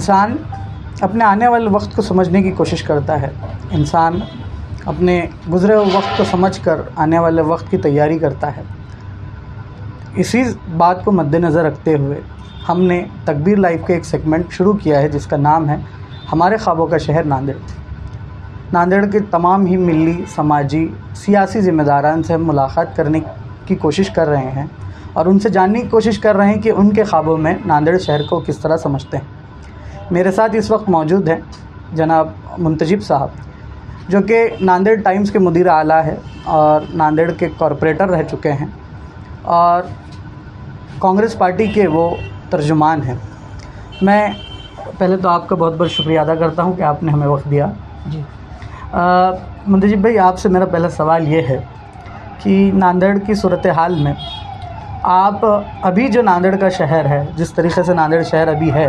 इंसान अपने आने वाले वक्त को समझने की कोशिश करता है। इंसान अपने गुज़रे हुए वक्त को समझकर आने वाले वक्त की तैयारी करता है। इसी बात को मद्देनज़र रखते हुए हमने तकबीर लाइव के एक सेगमेंट शुरू किया है जिसका नाम है हमारे ख्वाबों का शहर नांदेड़। नांदेड़ के तमाम ही मिली, समाजी, सियासी ज़िम्मेदारान से हम मुलाकात करने की कोशिश कर रहे हैं और उनसे जानने की कोशिश कर रहे हैं कि उनके ख्वाबों में नांदेड़ शहर को किस तरह समझते हैं। मेरे साथ इस वक्त मौजूद हैं जनाब मुंतजिब साहब, जो कि नांदेड़ टाइम्स के मुदीर आला है और नांदेड़ के कॉरपोरेटर रह चुके हैं और कांग्रेस पार्टी के वो तर्जुमान हैं। मैं पहले तो आपका बहुत बहुत शुक्रिया अदा करता हूं कि आपने हमें वक्त दिया। जी मुंतजिब भाई, आपसे मेरा पहला सवाल ये है कि नांदेड़ की सूरत हाल में आप अभी जो नांदेड़ का शहर है, जिस तरीक़े से नांदेड़ शहर अभी है,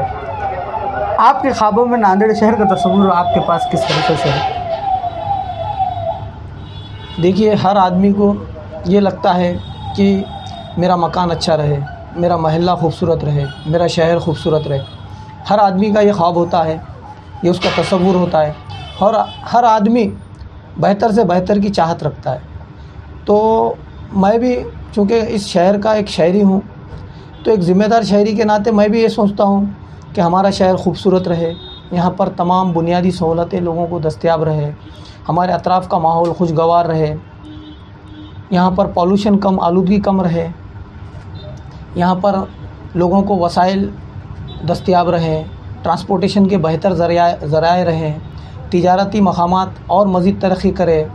आपके ख्वाबों में नांदेड़ शहर का तस्वुर आपके पास किस तरीके से है? देखिए, हर आदमी को ये लगता है कि मेरा मकान अच्छा रहे, मेरा महल्ला खूबसूरत रहे, मेरा शहर खूबसूरत रहे। हर आदमी का ये ख्वाब होता है, ये उसका तस्वुर होता है और हर आदमी बेहतर से बेहतर की चाहत रखता है। तो मैं भी चूँकि इस शहर का एक शहरी हूँ, तो एक ज़िम्मेदार शहरी के नाते मैं भी ये सोचता हूँ कि हमारा शहर खूबसूरत रहे, यहाँ पर तमाम बुनियादी सहूलतें लोगों को दस्तयाब रहे, हमारे अतराफ़ का माहौल खुशगवार रहे, यहाँ पर पॉल्यूशन कम, आलूदगी कम रहे, यहाँ पर लोगों को वसाइल दस्तयाब रहे, ट्रांसपोर्टेशन के बेहतर ज़राए रहे, तिजारती मकामात और मज़ीद तरक्की करे।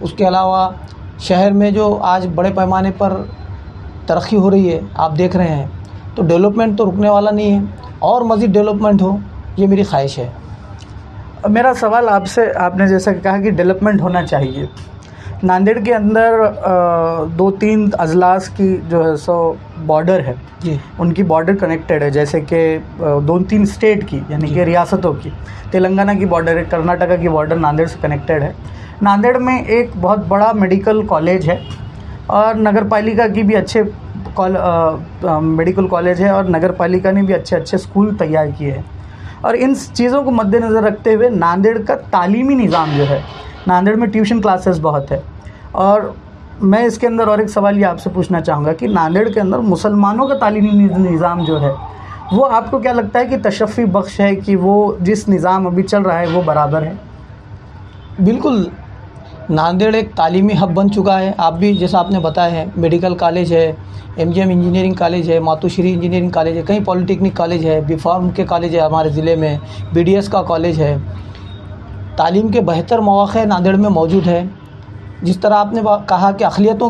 उसके अलावा शहर में जो आज बड़े पैमाने पर तरक्की हो रही है, आप देख रहे हैं, तो डेवलपमेंट तो रुकने वाला नहीं है और मज़ीद डेवलपमेंट हो, ये मेरी ख्वाहिश है। मेरा सवाल आपसे, आपने जैसा कहा कि डेवलपमेंट होना चाहिए। नांदेड़ के अंदर 2-3 अजलास की जो है सो बॉर्डर है जी, उनकी बॉर्डर कनेक्टेड है, जैसे कि 2-3 स्टेट की, यानी कि रियासतों की। तेलंगाना की बॉर्डर है, कर्नाटका की बॉर्डर नांदेड़ से कनेक्टेड है। नांदेड़ में एक बहुत बड़ा मेडिकल कॉलेज है और नगर पालिका की भी अच्छे मेडिकल कॉलेज है और नगर पालिका ने भी अच्छे अच्छे स्कूल तैयार किए हैं। और इन चीज़ों को मद्देनज़र रखते हुए नांदेड़ का तालीमी निज़ाम जो है, नांदेड़ में ट्यूशन क्लासेस बहुत है। और मैं इसके अंदर और एक सवाल ये आपसे पूछना चाहूँगा कि नांदेड़ के अंदर मुसलमानों का तालीमी निज़ाम जो है, वो आपको क्या लगता है कि तशफ़ी बख्श है कि वो जिस निज़ाम अभी चल रहा है वो बराबर है? बिल्कुल, नांदेड़ एक तालीमी हब बन चुका है। आप भी जैसा आपने बताया है, मेडिकल कॉलेज है, एमजीएम इंजीनियरिंग कॉलेज है, मातोश्री इंजीनियरिंग कॉलेज है, कई पॉलिटेक्निक कॉलेज है, बीफार्म के कॉलेज है हमारे ज़िले में, बीडीएस का कॉलेज है। तालीम के बेहतर मौक़े नांदेड़ में मौजूद है। जिस तरह आपने कहा कि अक़लियतों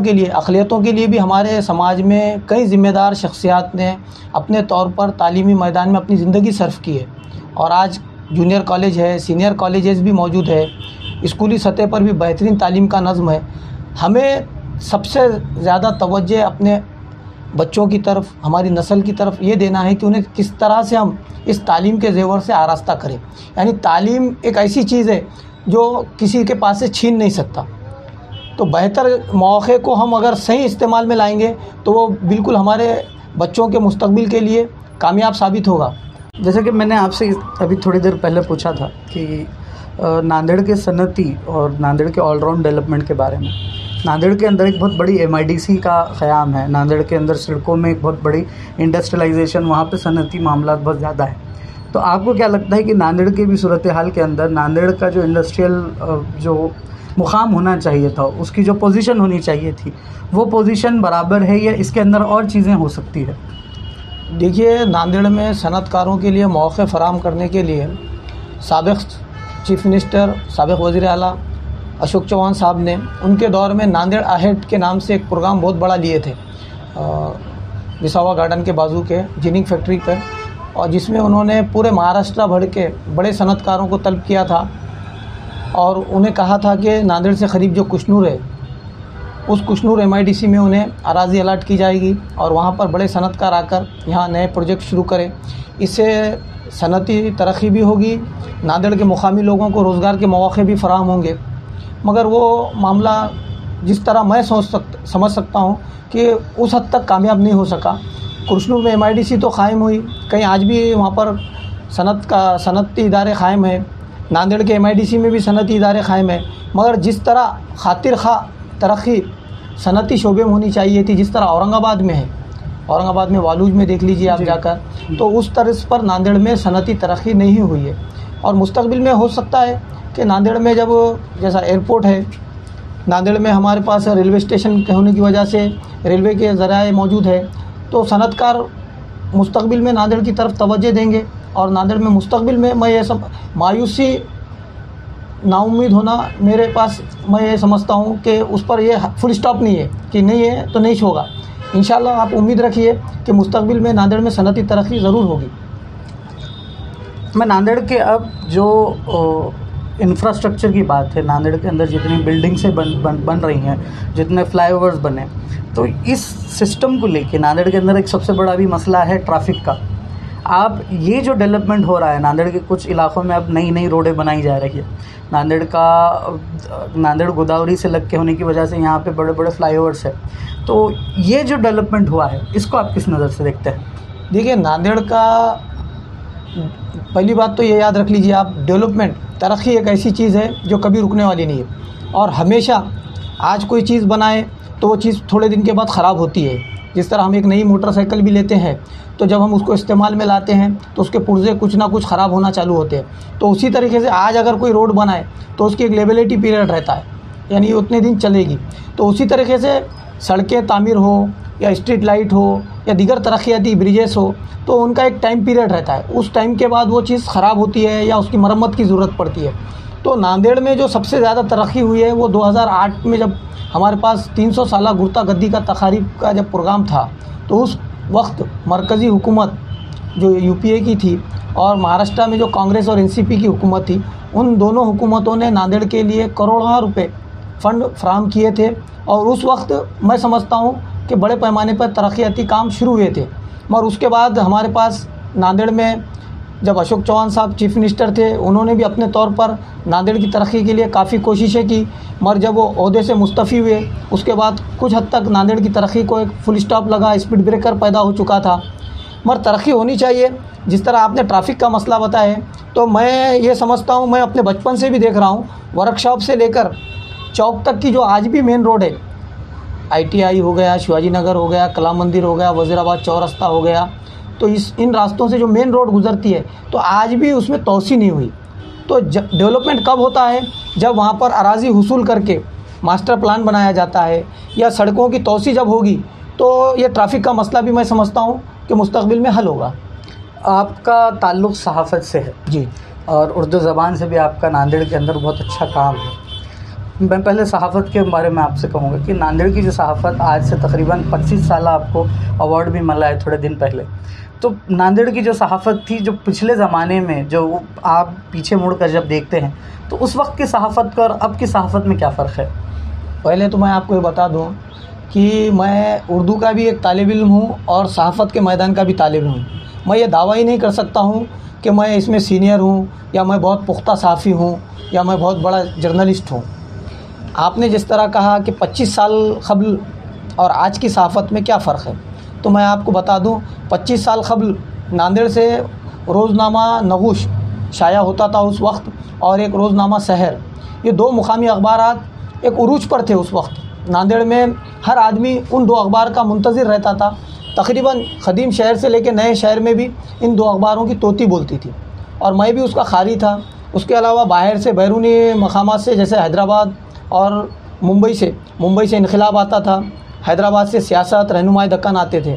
के लिए भी हमारे समाज में कई ज़िम्मेदार शख्सियात ने अपने तौर पर तालीमी मैदान में अपनी ज़िंदगी सर्फ की है और आज जूनियर कॉलेज है, सीनियर कॉलेजेस भी मौजूद है, स्कूली सतह पर भी बेहतरीन तालीम का नज़्म है। हमें सबसे ज़्यादा तवज्जो अपने बच्चों की तरफ, हमारी नस्ल की तरफ ये देना है कि उन्हें किस तरह से हम इस तालीम के ज़ेवर से आरास्ता करें। यानी तालीम एक ऐसी चीज़ है जो किसी के पास से छीन नहीं सकता। तो बेहतर मौक़े को हम अगर सही इस्तेमाल में लाएंगे तो वो बिल्कुल हमारे बच्चों के मुस्तकबिल के लिए कामयाब साबित होगा। जैसे कि मैंने आपसे अभी थोड़ी देर पहले पूछा था कि नांदेड़ के सनती और नांदेड़ के ऑलराउंड डेवलपमेंट के बारे में। नांदेड़ के अंदर एक बहुत बड़ी एमआईडीसी का क़याम है, नांदेड़ के अंदर सड़कों में एक बहुत बड़ी इंडस्ट्रियलाइजेशन, वहाँ पे सनती मामला बहुत ज़्यादा है। तो आपको क्या लगता है कि नांदेड़ के भी सूरत हाल के अंदर नांदेड़ का जो इंडस्ट्रियल जो मुकाम होना चाहिए था, उसकी जो पोजीशन होनी चाहिए थी, वो पोजीशन बराबर है या इसके अंदर और चीज़ें हो सकती है? देखिए, नांदेड़ में सनतकारों के लिए मौक़े फ़राहम करने के लिए साबिक़ चीफ़ मिनिस्टर, साबिक़ वज़ीर आला अशोक चौहान साहब ने उनके दौर में नांदेड़ अहेड के नाम से एक प्रोग्राम बहुत बड़ा लिए थे विसावा गार्डन के बाजू के जिनिंग फैक्ट्री पर, और जिसमें उन्होंने पूरे महाराष्ट्र भर के बड़े सनतकारों को तलब किया था और उन्हें कहा था कि नांदेड़ से करीब जो कुशनूर है, उस कुशनूर एमआईडीसी में उन्हें अराज़ी अलाट की जाएगी और वहाँ पर बड़े सनतकार आकर यहाँ नए प्रोजेक्ट शुरू करें। इससे सनती तरक्की भी होगी, नांदेड़ के मुकामी लोगों को रोज़गार के मौक़े भी फ़राहम होंगे। मगर वो मामला जिस तरह मैं समझ सकता हूँ कि उस हद तक कामयाब नहीं हो सका। कुशनूर में एमआईडीसी तो कायम हुई, कहीं आज भी वहाँ पर सनती इदारे क़ायम है, नांदेड़ के MIDC में भी सनती इदारे क़ायम है, मगर जिस तरह खातिर खा तरक्की सनती शोबे में होनी चाहिए थी, जिस तरह औरंगाबाद में है, औरंगाबाद में वालूज में देख लीजिए आप जाकर, तो उस तरह पर नांदेड़ में सनती तरक्की नहीं हुई है। और मुस्तकबिल में हो सकता है कि नांदेड़ में जब जैसा एयरपोर्ट है, नांदेड़ में हमारे पास रेलवे स्टेशन होने की वजह से रेलवे के ज़राए मौजूद है, तो सनतकार मुस्तकबिल में नांदेड़ की तरफ तवज्जो देंगे। और नांदेड़ में मुस्तकबिल में मैं ये सब मायूसी नाउम्मीद होना मेरे पास, मैं ये समझता हूँ कि उस पर ये फुल स्टॉप नहीं है कि नहीं है तो नहीं होगा। इंशाल्लाह आप उम्मीद रखिए कि मुस्तकबिल में नांदेड़ में सनती तरक्की ज़रूर होगी। मैं नांदेड़ के अब जो इंफ्रास्ट्रक्चर की बात है, नांदेड़ के अंदर जितनी बिल्डिंग्सें बन रही हैं, जितने फ्लाईओवर्स बने, तो इस सिस्टम को लेके नांदेड़ के अंदर एक सबसे बड़ा भी मसला है ट्रैफिक का। आप ये जो डेवलपमेंट हो रहा है, नांदेड़ के कुछ इलाक़ों में अब नई नई रोडें बनाई जा रही है, नांदेड़ गोदावरी से लग के होने की वजह से यहाँ पे बड़े बड़े फ्लाईओवर्स है, तो ये जो डेवलपमेंट हुआ है इसको आप किस नज़र से देखते हैं? देखिए, नांदेड़ का पहली बात तो ये याद रख लीजिए आप, डेवलपमेंट तरक्की एक ऐसी चीज़ है जो कभी रुकने वाली नहीं है। और हमेशा आज कोई चीज़ बनाए तो वो चीज़ थोड़े दिन के बाद ख़राब होती है। जिस तरह हम एक नई मोटरसाइकिल भी लेते हैं तो जब हम उसको इस्तेमाल में लाते हैं तो उसके पुर्जे कुछ ना कुछ ख़राब होना चालू होते हैं। तो उसी तरीके से आज अगर कोई रोड बनाए तो उसकी एक लेबिलिटी पीरियड रहता है, यानी उतने दिन चलेगी। तो उसी तरीके से सड़कें तामीर हो या स्ट्रीट लाइट हो या दीगर तरक्याती ब्रिजेस हो, तो उनका एक टाइम पीरियड रहता है। उस टाइम के बाद वो चीज़ ख़राब होती है या उसकी मरम्मत की ज़रूरत पड़ती है। तो नांदेड़ में जो सबसे ज़्यादा तरक्की हुई है वो 2008 में जब हमारे पास 300 साला गुर्ता गद्दी का तकारीब का जब प्रोग्राम था, तो उस वक्त मरकज़ी हुकूमत जो UPA की थी और महाराष्ट्र में जो कांग्रेस और NCP की हुकूमत थी, उन दोनों हुकूमतों ने नांदेड़ के लिए करोड़ों रुपए फ़ंड फ्राहम किए थे। और उस वक्त मैं समझता हूँ कि बड़े पैमाने पर तरक्याती काम शुरू हुए थे। मगर उसके बाद हमारे पास नांदेड़ में जब अशोक चौहान साहब चीफ मिनिस्टर थे, उन्होंने भी अपने तौर पर नांदेड़ की तरक्की के लिए काफ़ी कोशिशें की, मगर जब वो ओहदे से मुस्तफ़ी हुए उसके बाद कुछ हद तक नांदेड़ की तरक्की को एक फुल स्टॉप लगा, स्पीड ब्रेकर पैदा हो चुका था। मगर तरक्की होनी चाहिए। जिस तरह आपने ट्रैफिक का मसला बताया, तो मैं ये समझता हूँ, मैं अपने बचपन से भी देख रहा हूँ, वर्कशॉप से लेकर चौक तक की जो आज भी मेन रोड है, ITI हो गया, शिवाजी नगर हो गया, कला मंदिर हो गया, वज़ीराबाद चौरस्ता हो गया, तो इन रास्तों से जो मेन रोड गुज़रती है तो आज भी उसमें तोसी नहीं हुई। तो डेवलपमेंट कब होता है? जब वहाँ पर अराज़ी हुसूल करके मास्टर प्लान बनाया जाता है या सड़कों की तोसी जब होगी, तो ये ट्रैफिक का मसला भी मैं समझता हूँ कि मुस्तकबिल में हल होगा। आपका ताल्लुक़ सहाफ़त से है जी, और उर्दू ज़बान से भी आपका नांदेड़ के अंदर बहुत अच्छा काम है। मैं पहले सहाफ़त के बारे में आपसे कहूँगा कि नांदेड़ की जो सहाफ़त आज से तकरीबन 25 साल आपको अवार्ड भी मिला है थोड़े दिन पहले, तो नांदेड़ की जो सहाफ़त थी, जो पिछले ज़माने में जो आप पीछे मुड़ कर जब देखते हैं, तो उस वक्त की सहाफ़त का और अब की सहाफ़त में क्या फ़र्क है? पहले तो मैं आपको ये बता दूँ कि मैं उर्दू का भी एक तालिब इल्म हूँ और सहाफ़त के मैदान का भी तालिब हूँ। मैं ये दावा ही नहीं कर सकता हूँ कि मैं इसमें सीनियर हूँ या मैं बहुत पुख्ता सहाफ़ी हूँ या मैं बहुत बड़ा जर्नलिस्ट हूँ। आपने जिस तरह कहा कि 25 साल क़ब्ल और आज की सहाफ़त में क्या फ़र्क है, तो मैं आपको बता दूं, 25 साल क़ब्ल नांदेड़ से रोज़नामा नगूश शाया होता था उस वक्त, और एक रोज़नामा शहर, ये दो मुकामी अखबारात एक उरूज पर थे उस वक्त। नांदेड़ में हर आदमी उन दो अखबार का मुंतज़िर रहता था। तकरीबन ख़दीम शहर से लेकर नए शहर में भी इन दो अखबारों की तोती बोलती थी और मैं भी उसका ख़ारी था। उसके अलावा बाहर से बैरूनी मकामात से, जैसे हैदराबाद और मुंबई से इनक़िलाब आता था, हैदराबाद से सियासत, रहनुमाई दक्कन आते थे।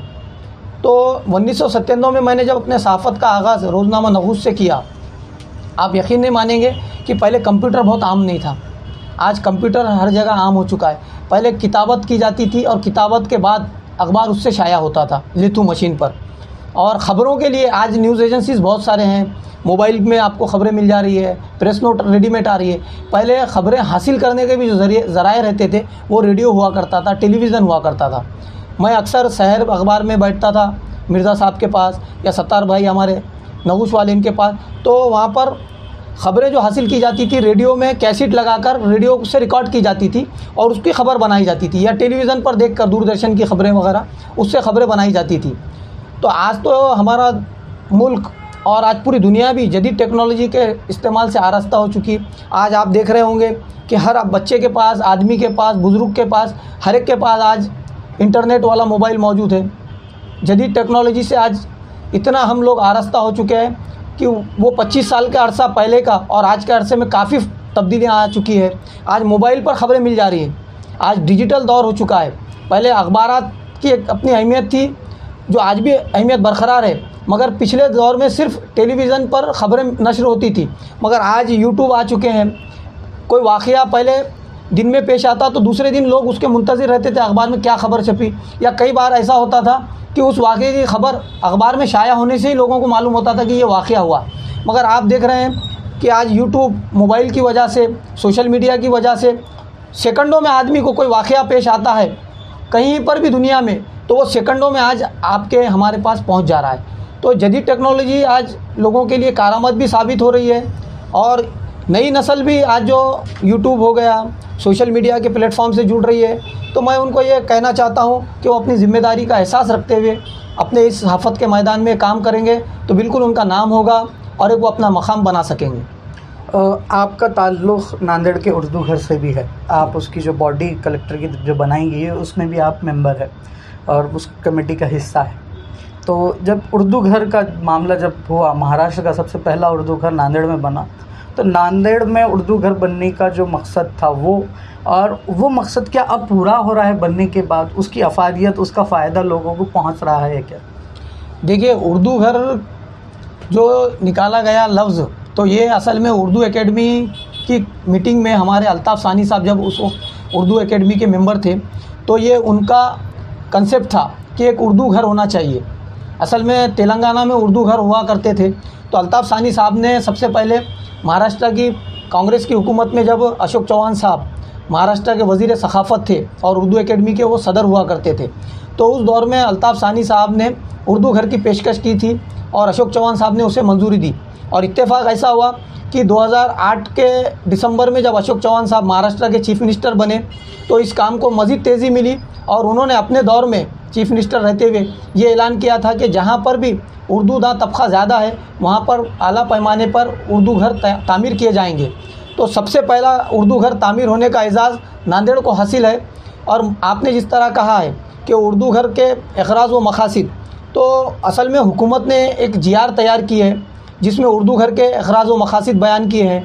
तो 1997 में मैंने जब अपने सहाफ़त का आगाज़ रोज़नामा नगूश से किया, आप यकीन नहीं मानेंगे कि पहले कंप्यूटर बहुत आम नहीं था, आज कंप्यूटर हर जगह आम हो चुका है। पहले किताबत की जाती थी और किताबत के बाद अखबार उससे शाया होता था लिथू मशीन पर। और ख़बरों के लिए आज न्यूज़ एजेंसीज़ बहुत सारे हैं, मोबाइल में आपको ख़बरें मिल जा रही है, प्रेस नोट रेडीमेड आ रही है। पहले ख़बरें हासिल करने के भी जो ज़राए रहते थे वो रेडियो हुआ करता था, टेलीविज़न हुआ करता था। मैं अक्सर शहर अखबार में बैठता था मिर्ज़ा साहब के पास या सत्तार भाई हमारे नगूश वाले इनके पास, तो वहाँ पर ख़बरें जो हासिल की जाती थी रेडियो में कैसेट लगाकर रेडियो से रिकॉर्ड की जाती थी और उसकी ख़बर बनाई जाती थी, या टेलीविज़न पर देखकर दूरदर्शन की ख़बरें वगैरह उससे ख़बरें बनाई जाती थी। तो आज तो हमारा मुल्क और आज पूरी दुनिया भी जदीद टेक्नोलॉजी के इस्तेमाल से आरास्ता हो चुकी। आज आप देख रहे होंगे कि हर बच्चे के पास, आदमी के पास, बुज़ुर्ग के पास, हर एक के पास आज इंटरनेट वाला मोबाइल मौजूद है। जदीद टेक्नोलॉजी से आज इतना हम लोग आरास्ता हो चुके हैं कि वो 25 साल का अरसा पहले का और आज के अरसे में काफ़ी तब्दीलियाँ आ चुकी है। आज मोबाइल पर ख़बरें मिल जा रही हैं, आज डिजिटल दौर हो चुका है। पहले अखबारात की एक अपनी अहमियत थी जो आज भी अहमियत बरकरार है, मगर पिछले दौर में सिर्फ टेलीविज़न पर ख़बरें नशर होती थी, मगर आज यूट्यूब आ चुके हैं। कोई वाक़या पहले दिन में पेश आता तो दूसरे दिन लोग उसके मुंतज़िर रहते थे अखबार में क्या ख़बर छपी, या कई बार ऐसा होता था कि उस वाक़े की ख़बर अखबार में शाया होने से ही लोगों को मालूम होता था कि ये वाक़या हुआ। मगर आप देख रहे हैं कि आज यूट्यूब, मोबाइल की वजह से, सोशल मीडिया की वजह से सेकंडों में आदमी को कोई वाक़या पेश आता है कहीं पर भी दुनिया में, तो वो सेकंडों में आज आपके हमारे पास पहुंच जा रहा है। तो जदीद टेक्नोलॉजी आज लोगों के लिए कारआमद भी साबित हो रही है, और नई नस्ल भी आज जो यूट्यूब हो गया, सोशल मीडिया के प्लेटफॉर्म से जुड़ रही है। तो मैं उनको ये कहना चाहता हूँ कि वो अपनी ज़िम्मेदारी का एहसास रखते हुए अपने इस सहाफ़त के मैदान में काम करेंगे तो बिल्कुल उनका नाम होगा और एक वो अपना मकाम बना सकेंगे। आपका ताल्लुक़ नांदेड़ के उर्दू घर से भी है, आप उसकी जो बॉडी कलेक्टर की जो बनाई गई है उसमें भी आप मेंबर है और उस कमेटी का हिस्सा है। तो जब उर्दू घर का मामला जब हुआ, महाराष्ट्र का सबसे पहला उर्दू घर नांदेड़ में बना, तो नांदेड़ में उर्दू घर बनने का जो मकसद था वो मकसद क्या अब पूरा हो रहा है बनने के बाद? उसकी अफादियत, उसका फ़ायदा लोगों को पहुंच रहा है क्या? देखिए, उर्दू घर जो निकाला गया लफ्ज़, तो ये असल में उर्दू एकेडमी की मीटिंग में हमारे अल्ताफ़ सानी साहब जब उस उर्दू एकेडमी के मेंबर थे, तो ये उनका कंसेप्ट था कि एक उर्दू घर होना चाहिए। असल में तेलंगाना में उर्दू घर हुआ करते थे, तो अल्ताफ़ सानी साहब ने सबसे पहले महाराष्ट्र की कांग्रेस की हुकूमत में जब अशोक चौहान साहब महाराष्ट्र के वज़ीर सखाफ़त थे और उर्दू एकेडमी के वो सदर हुआ करते थे, तो उस दौर में अल्ताफ़ सानी साहब ने उर्दू घर की पेशकश की थी और अशोक चौहान साहब ने उसे मंजूरी दी। और इत्तेफाक ऐसा हुआ कि 2008 के दिसंबर में जब अशोक चौहान साहब महाराष्ट्र के चीफ़ मिनिस्टर बने तो इस काम को मज़ीद तेज़ी मिली और उन्होंने अपने दौर में चीफ़ मिनिस्टर रहते हुए ये ऐलान किया था कि जहाँ पर भी उर्दू दां तबका ज़्यादा है वहाँ पर आला पैमाने पर उर्दू घर तामीर किए जाएंगे। तो सबसे पहला उर्दू घर तामीर होने का एजाज़ नांदेड़ को हासिल है। और आपने जिस तरह कहा है कि उर्दू घर के अखराज व मकासिद, तो असल में हुकूमत ने एक जीआर तैयार की है जिसमें उर्दू घर के अखराज व मकासिद बयान किए हैं।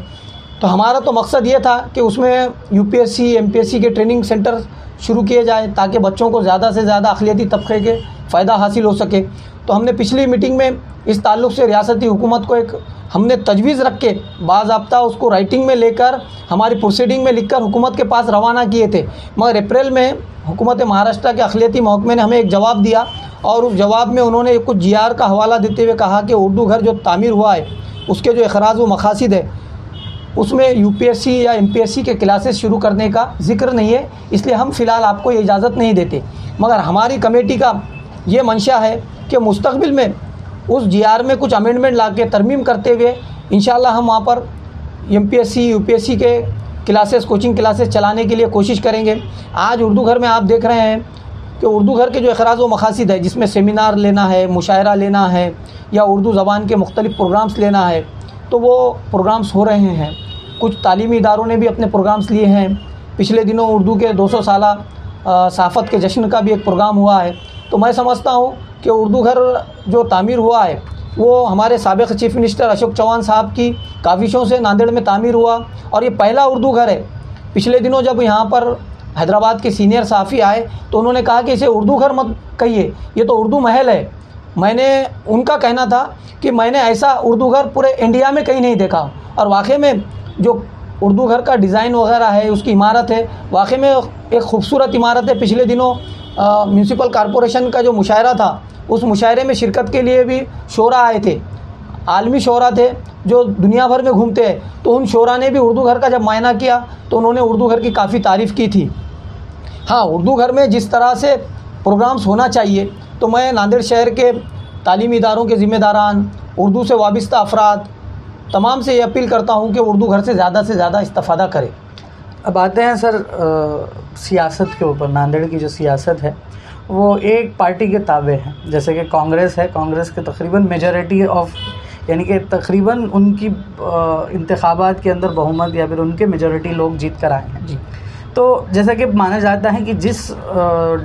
तो हमारा तो मकसद ये था कि उसमें यूपीएससी, एमपीएससी के ट्रेनिंग सेंटर शुरू किए जाए ताकि बच्चों को ज़्यादा से ज़्यादा अक़लियती तबके के फ़ायदा हासिल हो सके। तो हमने पिछली मीटिंग में इस ताल्लुक़ से रियासती हुकूमत को एक हमने तजवीज़ रख के बाज़ाब्ता उसको राइटिंग में लेकर हमारी प्रोसीडिंग में लिखकर हुकूमत के पास रवाना किए थे, मगर अप्रैल में हुकूमत महाराष्ट्र के अक़लियती महकमे ने हमें एक जवाब दिया और उस जवाब में उन्होंने कुछ जीआर का हवाला देते हुए कहा कि उर्दू घर जो तामीर हुआ है उसके जो अखराज व मकासिद है उसमें यूपीएससी या एमपीएससी के क्लासेस शुरू करने का जिक्र नहीं है, इसलिए हम फ़िलहाल आपको ये इजाज़त नहीं देते। मगर हमारी कमेटी का ये मंशा है कि मुस्तक़बिल में उस जीआर में कुछ अमेंडमेंट ला के तरमीम करते हुए इंशाअल्लाह हम वहाँ पर एमपीएससी, यूपीएससी के क्लासेस, कोचिंग क्लासेस चलाने के लिए कोशिश करेंगे। आज उर्दू घर में आप देख रहे हैं कि उर्दू घर के जो अखराज व मकासिद है जिसमें सेमिनार लेना है, मुशायरा लेना है या उर्दू ज़बान के मुख्तलिफ़ प्रोग्राम्स लेना है, तो वो प्रोग्राम्स हो रहे हैं। कुछ तालीमी इदारों ने भी अपने प्रोग्राम्स लिए हैं। पिछले दिनों उर्दू के 200 साला सहाफ़त के जश्न का भी एक प्रोग्राम हुआ है। तो मैं समझता हूँ कि उर्दू घर जो तामीर हुआ है वो हमारे साबिक़ चीफ़ मिनिस्टर अशोक चौहान साहब की काविशों से नांदेड़ में तामीर हुआ और ये पहला उर्दू घर है। पिछले दिनों जब यहाँ पर हैदराबाद के सीनियर सहाफ़ी आए तो उन्होंने कहा कि इसे उर्दू घर मत कहिए, ये तो उर्दू महल है। मैंने उनका कहना था कि मैंने ऐसा उर्दू घर पूरे इंडिया में कहीं नहीं देखा और वाकई में जो उर्दू घर का डिज़ाइन वगैरह है, उसकी इमारत है, वाकई में एक ख़ूबसूरत इमारत है। पिछले दिनों म्यूनसिपल कॉरपोरेशन का जो मुशायरा था उस मुशायरे में शिरकत के लिए भी शोरा आए थे, आलमी शोरा थे जो दुनिया भर में घूमते हैं। तो उन शोरा ने भी उर्दू घर का जब मायना किया तो उन्होंने उर्दू घर की काफ़ी तारीफ़ की थी। हाँ, उर्दू घर में जिस तरह से प्रोग्राम्स होना चाहिए, तो मैं नांदेड़ शहर के तालीमी इदारों के ज़िम्मेदारान, उर्दू से वाबस्ता अफराद तमाम से ये अपील करता हूँ कि उर्दू घर से ज़्यादा इस्तेफ़ादा करें। अब आते हैं सर सियासत के ऊपर। नांदेड़ की जो सियासत है वो एक पार्टी के ताबे है, जैसे कि कांग्रेस है। कांग्रेस के तकरीबन मेजॉरिटी ऑफ यानी कि तकरीबन उनकी इंतखाबात के अंदर बहुमत या फिर उनके मेजॉरिटी लोग जीत कर आए हैं। जी। तो जैसा कि माना जाता है कि जिस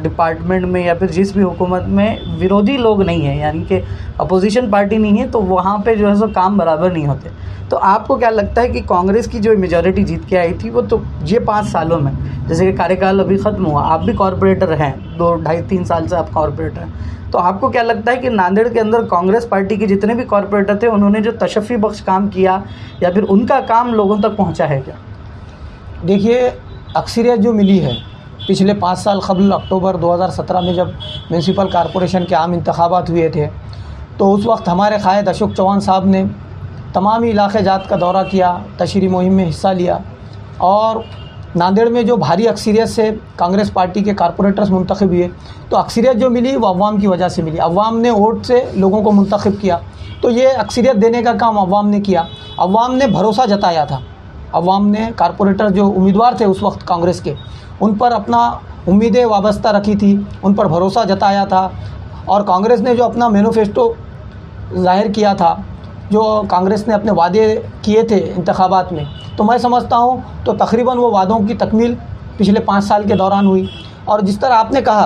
डिपार्टमेंट में या फिर जिस भी हुकूमत में विरोधी लोग नहीं हैं, यानी कि अपोजिशन पार्टी नहीं है, तो वहाँ पे जो है सो काम बराबर नहीं होते। तो आपको क्या लगता है कि कांग्रेस की जो मेजॉरिटी जीत के आई थी वो तो ये 5 सालों में, जैसे कि कार्यकाल अभी ख़त्म हुआ, आप भी कॉरपोरेटर हैं, 2 ढाई 3 साल से आप कॉरपोरेटर हैं, तो आपको क्या लगता है कि नांदेड़ के अंदर कांग्रेस पार्टी के जितने भी कॉरपोरेटर थे उन्होंने जो तशफ़ी बख्श काम किया या फिर उनका काम लोगों तक पहुँचा है क्या? देखिए, अक्सरियत जो मिली है पिछले 5 साल कबल अक्टूबर 2017 में जब म्यूनसिपल कॉरपोरेशन के आम इंतखाबात हुए थे, तो उस वक्त हमारे कायद अशोक चौहान साहब ने तमाम इलाके जात का दौरा किया, तशरीह मुहिम में हिस्सा लिया और नांदेड़ में जो भारी अक्सरियत से कांग्रेस पार्टी के कॉरपोरेटर्स मुंतखब हुए, तो अक्सरियत जो मिली वो अवाम की वजह से मिली। अवाम ने वोट से लोगों को मुंतखब किया, तो ये अक्सरियत देने का काम अवाम ने किया। अवाम ने भरोसा जताया था, अवाम ने कॉरपोरेटर जो उम्मीदवार थे उस वक्त कांग्रेस के, उन पर अपना उम्मीदें वाबस्ता रखी थी, उन पर भरोसा जताया था। और कांग्रेस ने जो अपना मैनिफेस्टो ज़ाहिर किया था, जो कांग्रेस ने अपने वादे किए थे इंतखाबात में, तो मैं समझता हूँ तो तकरीबन वो वादों की तकमील पिछले 5 साल के दौरान हुई। और जिस तरह आपने कहा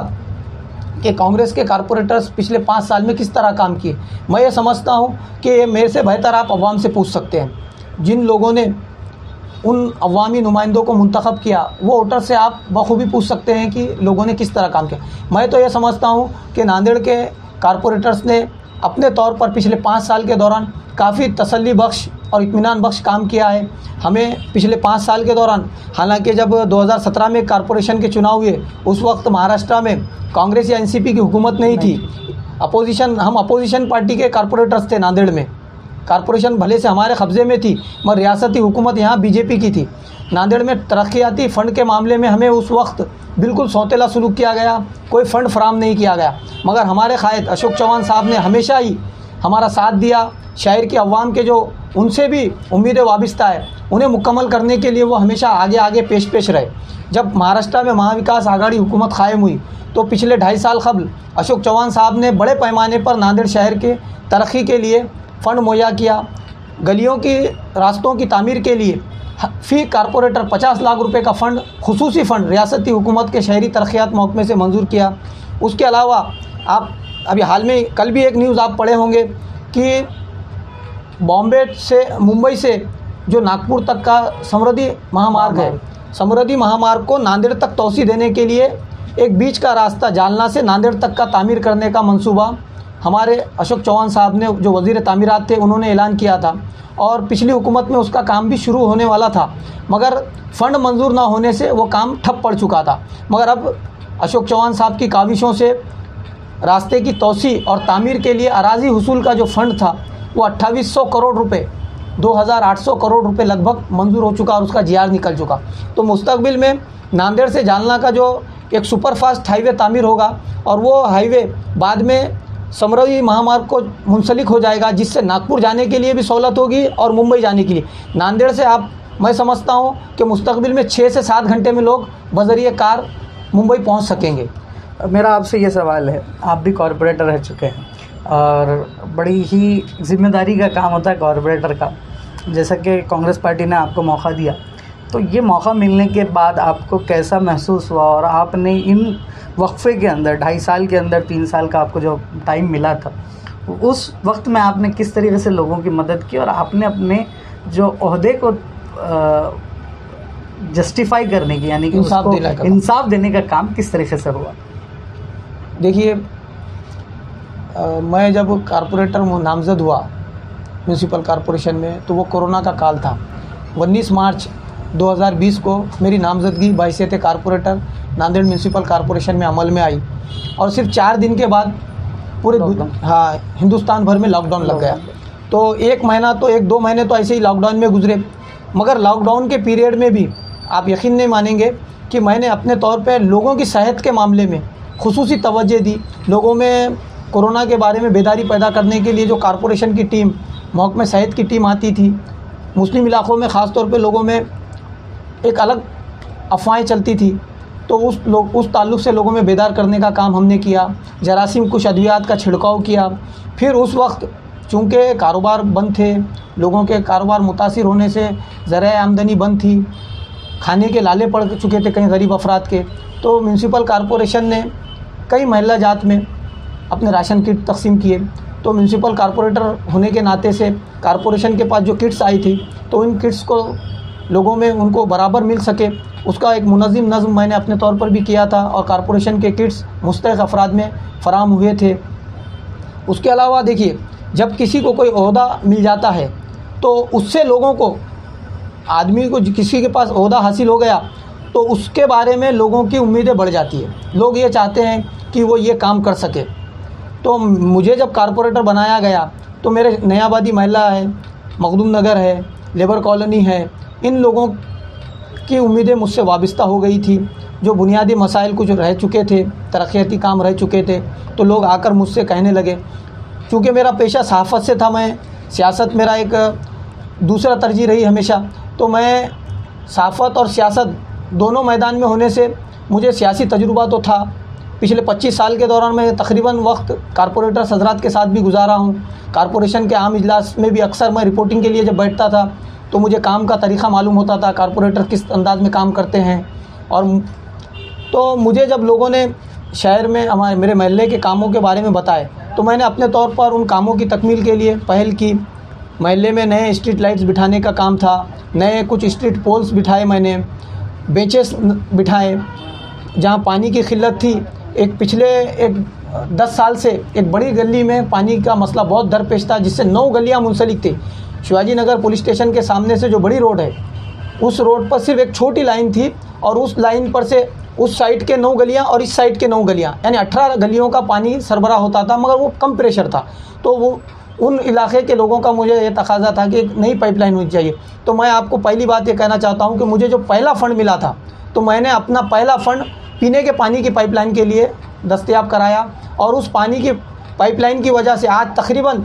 कि कांग्रेस के कॉरपोरेटर्स पिछले 5 साल में किस तरह काम किए, मैं ये समझता हूँ कि मेरे से बेहतर आप अवाम से पूछ सकते हैं। जिन लोगों ने उन अवामी नुमाइंदों को मुंतखब किया, वो वोटर से आप बखूबी पूछ सकते हैं कि लोगों ने किस तरह काम किया। मैं तो ये समझता हूँ कि नांदेड़ के कॉरपोरेटर्स ने अपने तौर पर पिछले 5 साल के दौरान काफ़ी तसल्ली बख्श और इत्मीनान बख्श काम किया है। हमें पिछले 5 साल के दौरान, हालांकि जब 2017 में कॉरपोरेशन के चुनाव हुए उस वक्त महाराष्ट्र में कांग्रेस या एनसीपी की हुकूमत नहीं थी, हम अपोजिशन पार्टी के कॉरपोरेटर्स थे। नांदेड़ में कॉरपोरेशन भले से हमारे कब्ज़े में थी, मगर रियासती हुकूमत यहाँ बीजेपी की थी। नांदेड़ में तरक्याती फ़ंड के मामले में हमें उस वक्त बिल्कुल सौतेला सलूक किया गया, कोई फ़ंड फराम नहीं किया गया, मगर हमारे कायद अशोक चौहान साहब ने हमेशा ही हमारा साथ दिया। शहर की अवाम के जो उनसे भी उम्मीदें वाबिस्ता है, उन्हें मुकम्मल करने के लिए वो हमेशा आगे आगे पेश रहे। जब महाराष्ट्र में महाविकास आघाड़ी हुकूमत कायम हुई, तो पिछले 2.5 साल कबल अशोक चौहान साहब ने बड़े पैमाने पर नांदेड़ शहर के तरक्की के लिए फ़ंड मुहैया किया। गलियों की रास्तों की तामीर के लिए फ़ी कॉरपोरेटर 50 लाख रुपए का फ़ंड, खुसूसी फ़ंड रियासती हुकूमत के शहरी तरक्यात महकमे से मंजूर किया। उसके अलावा आप अभी हाल में कल भी एक न्यूज़ आप पढ़े होंगे कि बॉम्बे से मुंबई से जो नागपुर तक का समृद्धि महामार्ग है, समृद्धि महामार्ग को नांदेड़ तक तोसी देने के लिए एक बीच का रास्ता जालना से नांदेड़ तक का तामीर करने का मंसूबा हमारे अशोक चौहान साहब ने, जो वज़ीर तामीरात थे, उन्होंने ऐलान किया था। और पिछली हुकूमत में उसका काम भी शुरू होने वाला था, मगर फ़ंड मंजूर ना होने से वो काम ठप पड़ चुका था। मगर अब अशोक चौहान साहब की काविशों से रास्ते की तोसी और तामीर के लिए अराजी हुसूल का जो फ़ंड था वो 2800 करोड़ रुपए, 2800 करोड़ रुपए लगभग मंजूर हो चुका और उसका जीआर निकल चुका। तो मुस्तकबिल में नांदेड़ से जालना का जो एक सुपरफास्ट हाईवे तामीर होगा और वो हाईवे बाद में समृद्धि महामार्ग को मुंसलिक हो जाएगा, जिससे नागपुर जाने के लिए भी सहूलत होगी और मुंबई जाने के लिए। नांदेड़ से मैं समझता हूँ कि मुस्तकबिल में 6 से 7 घंटे में लोग बज़रिए कार मुंबई पहुँच सकेंगे। मेरा आपसे ये सवाल है, आप भी कॉरपोरेटर रह चुके हैं और बड़ी ही जिम्मेदारी का काम होता है कॉरपोरेटर का। जैसा कि कांग्रेस पार्टी ने आपको मौका दिया, तो ये मौका मिलने के बाद आपको कैसा महसूस हुआ और आपने इन वक्फे के अंदर 2.5 साल के अंदर 3 साल का आपको जो टाइम मिला था, उस वक्त में आपने किस तरीके से लोगों की मदद की और आपने अपने जो ओहदे को जस्टिफाई करने की, यानी कि इंसाफ देने का काम किस तरीके से हुआ? देखिए, मैं जब कॉरपोरेटर नामज़द हुआ म्यूनसिपल कॉरपोरेशन में, तो वो कोरोना का काल था। 19 मार्च 2020 को मेरी नामज़दगी बाइसियत कॉरपोरेटर नांदेड़ म्यूनसिपल कॉरपोरेशन में अमल में आई और सिर्फ 4 दिन के बाद पूरे हिंदुस्तान भर में लॉकडाउन लग गया। तो 1 महीना तो 1-2 महीने तो ऐसे ही लॉकडाउन में गुजरे, मगर लॉकडाउन के पीरियड में भी आप यकीन नहीं मानेंगे कि मैंने अपने तौर पे लोगों की सेहत के मामले में खुसूसी तवज्जो दी। लोगों में कोरोना के बारे में बेदारी पैदा करने के लिए जो कॉरपोरेशन की टीम, महकमे सेहत की टीम आती थी, मुस्लिम इलाक़ों में ख़ास तौर पे लोगों में एक अलग अफवाहें चलती थी, तो उस ताल्लुक़ से लोगों में बेदार करने का काम हमने किया। जरासीम कुछ अद्वियात का छिड़काव किया। फिर उस वक्त चूँकि कारोबार बंद थे, लोगों के कारोबार मुतासिर होने से ज़राए आमदनी बंद थी, खाने के लाले पड़ चुके थे कई गरीब अफराद के, तो म्यूनसिपल कॉरपोरेशन ने कई महल्ला जात में अपने राशन किट तकसीम किए। तो म्यूनसिपल कॉरपोरेटर होने के नाते से कॉरपोरेशन के पास जो किट्स आई थी, तो इन किट्स को लोगों में उनको बराबर मिल सके, उसका एक मुनज़्ज़म नज़्म मैंने अपने तौर पर भी किया था और कॉरपोरेशन के किट्स मुस्तहिक़ अफराद में फ़राहम हुए थे। उसके अलावा देखिए, जब किसी को कोई ओहदा मिल जाता है तो उससे लोगों को, आदमी को किसी के पास ओहदा हासिल हो गया तो उसके बारे में लोगों की उम्मीदें बढ़ जाती है। लोग ये चाहते हैं कि वो ये काम कर सके। तो मुझे जब कॉरपोरेटर बनाया गया तो मेरे नयाबादी महल्ला है, मखदूम नगर है, लेबर कॉलोनी है, इन लोगों की उम्मीदें मुझसे वाबस्ता हो गई थी। जो बुनियादी मसाइल कुछ रह चुके थे, तरक्याती काम रह चुके थे, तो लोग आकर मुझसे कहने लगे, चूँकि मेरा पेशा सहाफ़त से था, मैं सियासत मेरा एक दूसरा तरजीह रही हमेशा, तो मैं सहाफ़त और सियासत दोनों मैदान में होने से मुझे सियासी तजुर्बा तो था। पिछले 25 साल के दौरान मैं तकरीबन वक्त कॉरपोरेटर हज़रात के साथ भी गुजारा हूँ। कॉरपोरेशन के आम इजलास में भी अक्सर मैं रिपोर्टिंग के लिए जब बैठता था तो मुझे काम का तरीक़ा मालूम होता था, कॉरपोरेटर किस अंदाज़ में काम करते हैं। और तो मुझे जब लोगों ने शहर में मेरे महल्ले के कामों के बारे में बताए तो मैंने अपने तौर पर उन कामों की तकमील के लिए पहल की। महल्ले में नए स्ट्रीट लाइट्स बिठाने का काम था, नए कुछ स्ट्रीट पोल्स बिठाए मैंने, बेंचेस बिठाए। जहाँ पानी की किल्लत थी, एक पिछले 10 साल से एक बड़ी गली में पानी का मसला बहुत दरपेश था, जिससे 9 गलियाँ मुंसलिक थी। शिवाजी नगर पुलिस स्टेशन के सामने से जो बड़ी रोड है, उस रोड पर सिर्फ एक छोटी लाइन थी और उस लाइन पर से उस साइड के 9 गलियाँ और इस साइड के 9 गलियाँ, यानी 18 गलियों का पानी सरबराह होता था, मगर वो कम प्रेशर था। तो वो उन इलाके के लोगों का मुझे ये तकाज़ा था कि एक नई पाइपलाइन होनी चाहिए। तो मैं आपको पहली बात ये कहना चाहता हूँ कि मुझे जो पहला फ़ंड मिला था, तो मैंने अपना पहला फ़ंड पीने के पानी की पाइपलाइन के लिए दस्तयाब कराया और उस पानी की पाइपलाइन की वजह से आज तकरीबन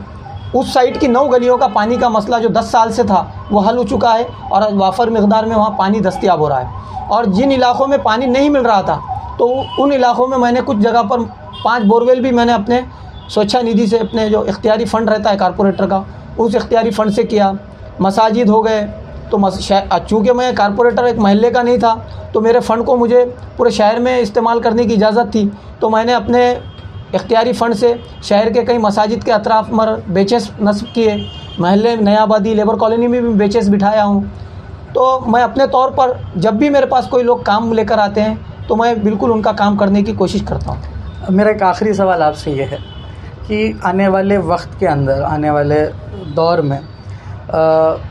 उस साइड की 9 गलियों का पानी का मसला जो 10 साल से था वो हल हो चुका है और आज वाफर मकदार में वहाँ पानी दस्तयाब हो रहा है। और जिन इलाक़ों में पानी नहीं मिल रहा था तो उन इलाक़ों में मैंने कुछ जगह पर 5 बोरवेल भी मैंने अपने स्वच्छा निधि से, अपने जो इख्तियारी फ़ंड रहता है कॉरपोरेटर का, उस इख्तियारी फ़ंड से किया। मसाजिद हो गए, तो चूँकि मैं कॉरपोरेटर एक महल्ले का नहीं था तो मेरे फ़ंड को मुझे पूरे शहर में इस्तेमाल करने की इजाज़त थी। तो मैंने अपने इख्तियारी फ़ंड से शहर के कई मसाजिद के अतराफ़ मर बेचेस नस्ब किए, महल्ले नयाबादी लेबर कॉलोनी में भी बेचेस बिठाया हूँ। तो मैं अपने तौर पर जब भी मेरे पास कोई लोग काम लेकर आते हैं तो मैं बिल्कुल उनका काम करने की कोशिश करता हूँ। मेरा एक आखिरी सवाल आपसे ये है कि आने वाले वक्त के अंदर, आने वाले दौर में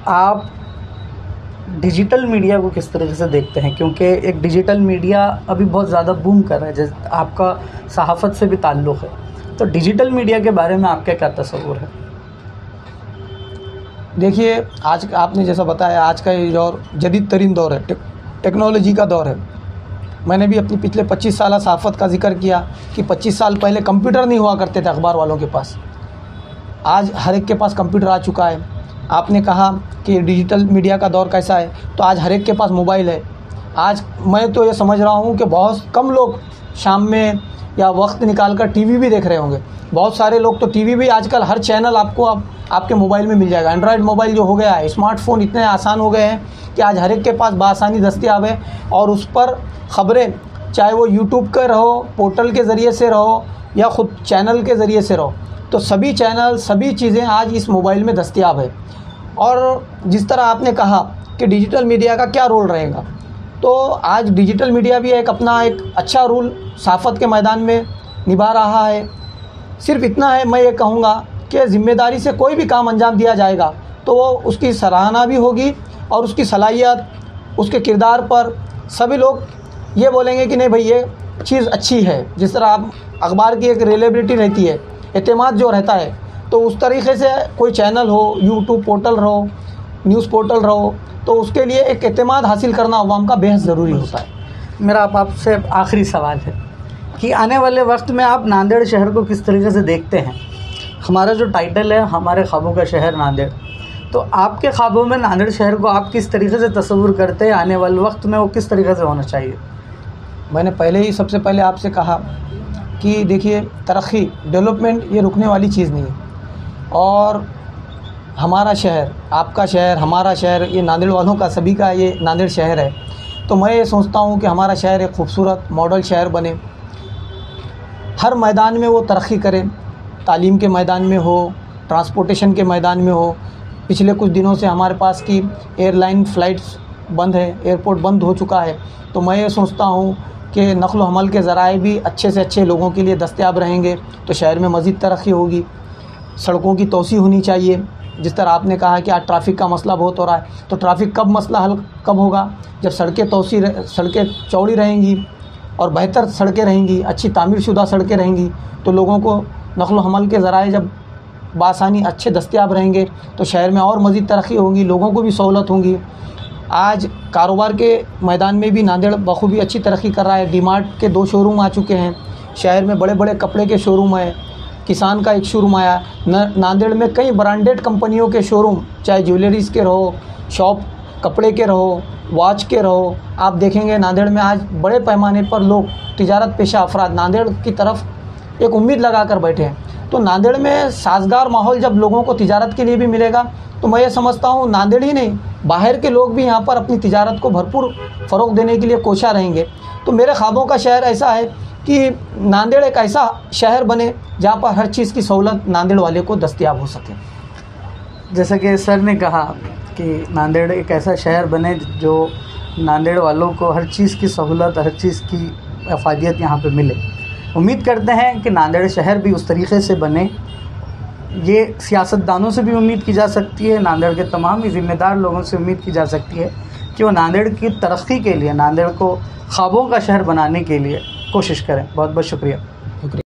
आप डिजिटल मीडिया को किस तरीके से देखते हैं? क्योंकि एक डिजिटल मीडिया अभी बहुत ज़्यादा बूम कर रहा है, जैसे आपका सहाफ़त से भी ताल्लुक़ है, तो डिजिटल मीडिया के बारे में आपका क्या तस्वुर है? देखिए, आज आपने जैसा बताया, आज का ये दौर जदीद तरीन दौर है, टेक्नोलॉजी का दौर है। मैंने भी अपनी पिछले 25 साल सहाफ़त का जिक्र किया कि 25 साल पहले कंप्यूटर नहीं हुआ करते थे अखबार वालों के पास, आज हर एक के पास कंप्यूटर आ चुका है। आपने कहा कि डिजिटल मीडिया का दौर कैसा है, तो आज हर एक के पास मोबाइल है। आज मैं तो ये समझ रहा हूँ कि बहुत कम लोग शाम में या वक्त निकाल कर टीवी भी देख रहे होंगे। बहुत सारे लोग तो टीवी भी आजकल हर चैनल आपको आपके मोबाइल में मिल जाएगा। एंड्रॉयड मोबाइल जो हो गया है, स्मार्टफ़ोन इतने आसान हो गए हैं कि आज हर एक के पास बआसानी दस्तयाब है और उस पर ख़बरें, चाहे वो यूट्यूब के रहो, पोर्टल के ज़रिए से रहो या ख़ुद चैनल के ज़रिए से रहो, तो सभी चैनल, सभी चीज़ें आज इस मोबाइल में दस्तयाब है। और जिस तरह आपने कहा कि डिजिटल मीडिया का क्या रोल रहेगा, तो आज डिजिटल मीडिया भी एक अपना एक अच्छा रोल सहाफ़त के मैदान में निभा रहा है। सिर्फ इतना है, मैं ये कहूँगा कि ज़िम्मेदारी से कोई भी काम अंजाम दिया जाएगा तो वो उसकी सराहना भी होगी और उसकी सलाहियत, उसके किरदार पर सभी लोग ये बोलेंगे कि नहीं भाई ये चीज़ अच्छी है। जिस तरह आप अखबार की एक रिलेबिलिटी रहती है, एतमाद जो रहता है, तो उस तरीक़े से कोई चैनल हो, यूट्यूब पोर्टल रहो, न्यूज़ पोर्टल रहो, तो उसके लिए एक एतमाद हासिल करना अवाम का बेहद ज़रूरी होता है। मेरा आपसे आखिरी सवाल है कि आने वाले वक्त में आप नांदेड़ शहर को किस तरीके से देखते हैं? हमारा जो टाइटल है, हमारे ख्वाबों का शहर नांदेड़, तो आपके ख्वाबों में नांदेड़ शहर को आप किस तरीके से तस्वुर करते हैं? आने वाले वक्त में वो किस तरीके से होना चाहिए? मैंने पहले ही सबसे पहले आपसे कहा कि देखिए, तरक्की, डेवलपमेंट ये रुकने वाली चीज़ नहीं है और हमारा शहर, आपका शहर, हमारा शहर, ये नांदेड़ वालों का, सभी का ये नांदेड़ शहर है। तो मैं ये सोचता हूँ कि हमारा शहर एक खूबसूरत मॉडल शहर बने, हर मैदान में वो तरक्की करे, तालीम के मैदान में हो, ट्रांसपोर्टेशन के मैदान में हो। पिछले कुछ दिनों से हमारे पास की एयरलाइन फ़्लाइट्स बंद है, एयरपोर्ट बंद हो चुका है। तो मैं ये सोचता हूँ कि नक़्ल व हमल के ज़राए भी अच्छे से अच्छे लोगों के लिए दस्तयाब रहेंगे तो शहर में मज़ीद तरक्की होगी। सड़कों की तोसी होनी चाहिए। जिस तरह आपने कहा कि आज ट्रैफ़िक का मसला बहुत हो रहा है, तो ट्रैफ़िक कब मसला हल कब होगा? जब सड़कें चौड़ी रहेंगी और बेहतर सड़कें रहेंगी, अच्छी तामीरशुदा सड़कें रहेंगी, तो लोगों को नक़्ल व हमल के ज़राए जब बासानी अच्छे दस्तयाब रहेंगे तो शहर में और मज़ीद तरक्की होगी, लोगों को भी सहूलत होंगी। आज कारोबार के मैदान में भी नांदेड़ बखूबी अच्छी तरक्की कर रहा है। डी-मार्ट के 2 शोरूम आ चुके हैं शहर में, बड़े बड़े कपड़े के शोरूम है, किसान का एक शोरूम आया। नांदेड़ में कई ब्रांडेड कंपनियों के शोरूम, चाहे ज्वेलरीज़ के रहो, शॉप कपड़े के रहो, वॉच के रहो, आप देखेंगे नांदेड़ में आज बड़े पैमाने पर लोग, तिजारत पेशा अफराद नांदेड़ की तरफ एक उम्मीद लगा कर बैठे हैं। तो नांदेड़ में साजगार माहौल जब लोगों को तिजारत के लिए भी मिलेगा तो मैं ये समझता हूँ नांदेड़ ही नहीं, बाहर के लोग भी यहाँ पर अपनी तिजारत को भरपूर फ़रोग़ देने के लिए कोशा रहेंगे। तो मेरे ख्वाबों का शहर ऐसा है कि नांदेड़ एक ऐसा शहर बने जहाँ पर हर चीज़ की सहूलत नांदेड़ वाले को दस्तयाब हो सके। जैसा कि सर ने कहा कि नांदेड़ एक ऐसा शहर बने जो नांदेड़ वालों को हर चीज़ की सहूलत, हर चीज़ की अफादियत यहाँ पे मिले। उम्मीद करते हैं कि नांदेड़ शहर भी उस तरीक़े से बने। ये सियासतदानों से भी उम्मीद की जा सकती है, नांदेड़ के तमाम ही ज़िम्मेदार लोगों से उम्मीद की जा सकती है कि वो नांदेड़ की तरक्की के लिए, नांदेड़ को ख्वाबों का शहर बनाने के लिए कोशिश करें। बहुत बहुत शुक्रिया।